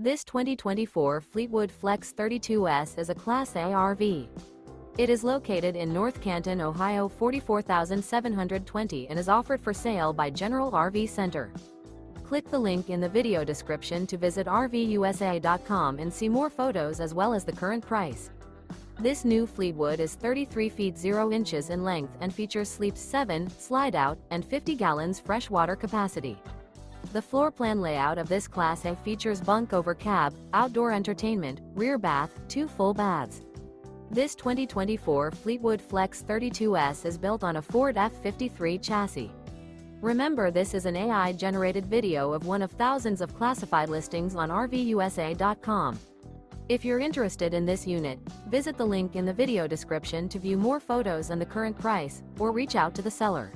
This 2024 Fleetwood Flex 32S is a Class A RV. It is located in North Canton, Ohio 44720 and is offered for sale by General RV Center. Click the link in the video description to visit RVUSA.com and see more photos as well as the current price. This new Fleetwood is 33 feet 0 inches in length and features Sleeps 7, Slideout, and 50 gallons fresh water capacity. The floor plan layout of this Class A features bunk over cab, outdoor entertainment, rear bath, 2 full baths. This 2024 Fleetwood Flex 32S is built on a Ford F-53 chassis. Remember, this is an AI-generated video of one of thousands of classified listings on RVUSA.com. If you're interested in this unit, visit the link in the video description to view more photos and the current price, or reach out to the seller.